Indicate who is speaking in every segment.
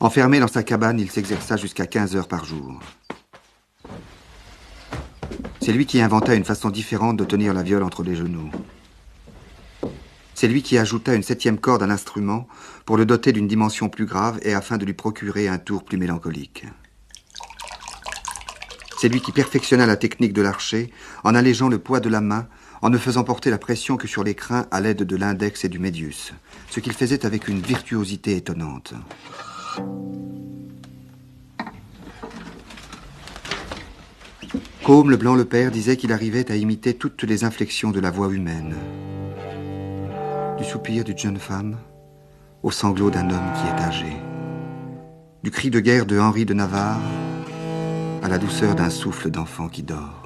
Speaker 1: Enfermé dans sa cabane, il s'exerça jusqu'à 15 heures par jour. C'est lui qui inventa une façon différente de tenir la viole entre les genoux. C'est lui qui ajouta une 7e corde à l'instrument pour le doter d'une dimension plus grave et afin de lui procurer un tour plus mélancolique. C'est lui qui perfectionna la technique de l'archer en allégeant le poids de la main, en ne faisant porter la pression que sur les crins à l'aide de l'index et du médius, ce qu'il faisait avec une virtuosité étonnante. Côme, le blanc le père, disait qu'il arrivait à imiter toutes les inflexions de la voix humaine. Du soupir d'une jeune femme au sanglot d'un homme qui est âgé. Du cri de guerre de Henri de Navarre à la douceur d'un souffle d'enfant qui dort.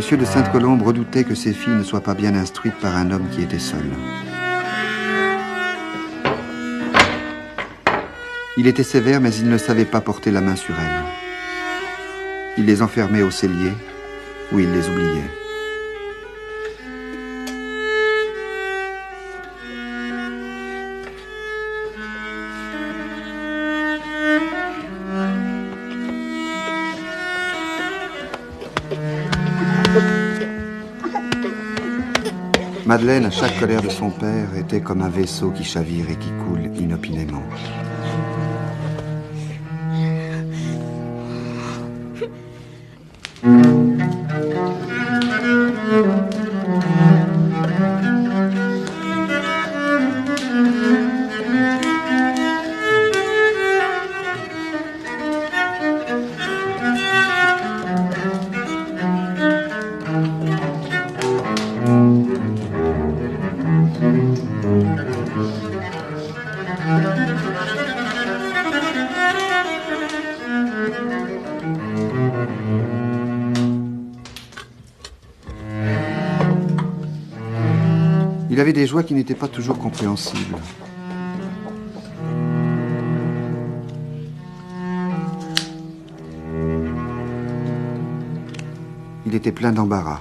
Speaker 1: Monsieur de Sainte-Colombe redoutait que ses filles ne soient pas bien instruites par un homme qui était seul. Il était sévère, mais il ne savait pas porter la main sur elles. Il les enfermait au cellier, où il les oubliait. Madeleine, à chaque colère de son père, était comme un vaisseau qui chavire et qui coule inopinément. Il avait des joies qui n'étaient pas toujours compréhensibles. Il était plein d'embarras.